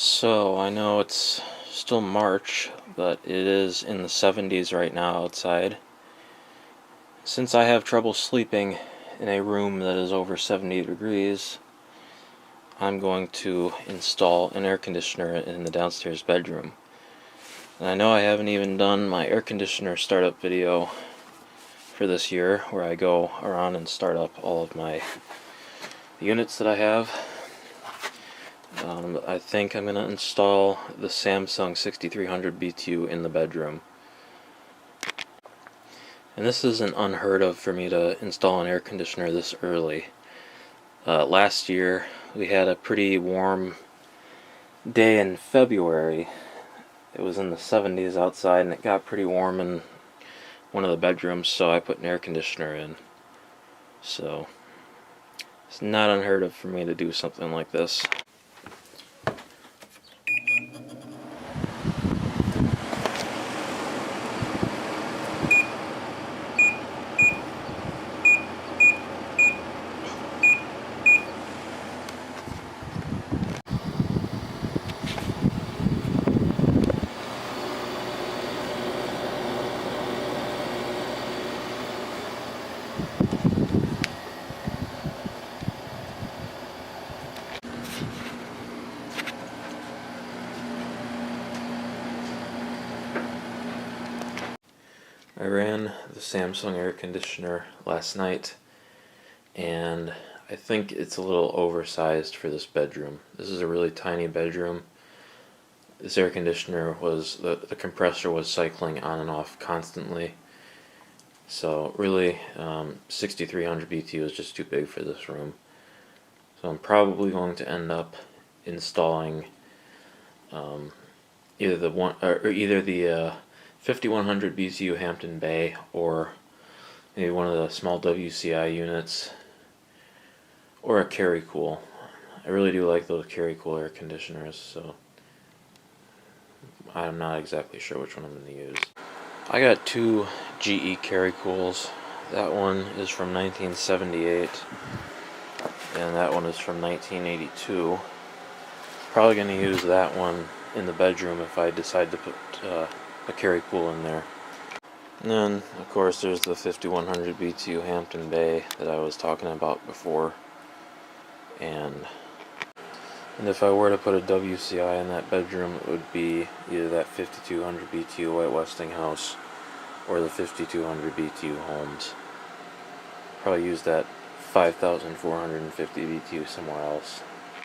So, I know it's still March, but it is in the 70s right now outside. Since I have trouble sleeping in a room that is over 70 degrees, I'm going to install an air conditioner in the downstairs bedroom. And I know I haven't even done my air conditioner startup video for this year, where I go around and start up all of my units that I have. I think I'm going to install the Samsung 6300 BTU in the bedroom. And this isn't unheard of for me to install an air conditioner this early. Last year we had a pretty warm day in February. It was in the 70s outside and it got pretty warm in one of the bedrooms, so I put an air conditioner in. So it's not unheard of for me to do something like this. I ran the Samsung air conditioner last night, and I think it's a little oversized for this bedroom. This is a really tiny bedroom. This air conditioner was, the compressor was cycling on and off constantly. So really, 6300 BTU is just too big for this room. So I'm probably going to end up installing either the 5100 BTU Hampton Bay, or maybe one of the small WCI units, or a Carry Cool. I really do like those Carry Cool air conditioners, so I'm not exactly sure which one I'm going to use. I got two GE Carry Cools. That one is from 1978, and that one is from 1982. Probably going to use that one in the bedroom if I decide to put a Carry Cool in there. And then, of course, there's the 5100 BTU Hampton Bay that I was talking about before. And if I were to put a WCI in that bedroom, it would be either that 5200 BTU White Westinghouse or the 5200 BTU Holmes. Probably use that 5450 BTU somewhere else.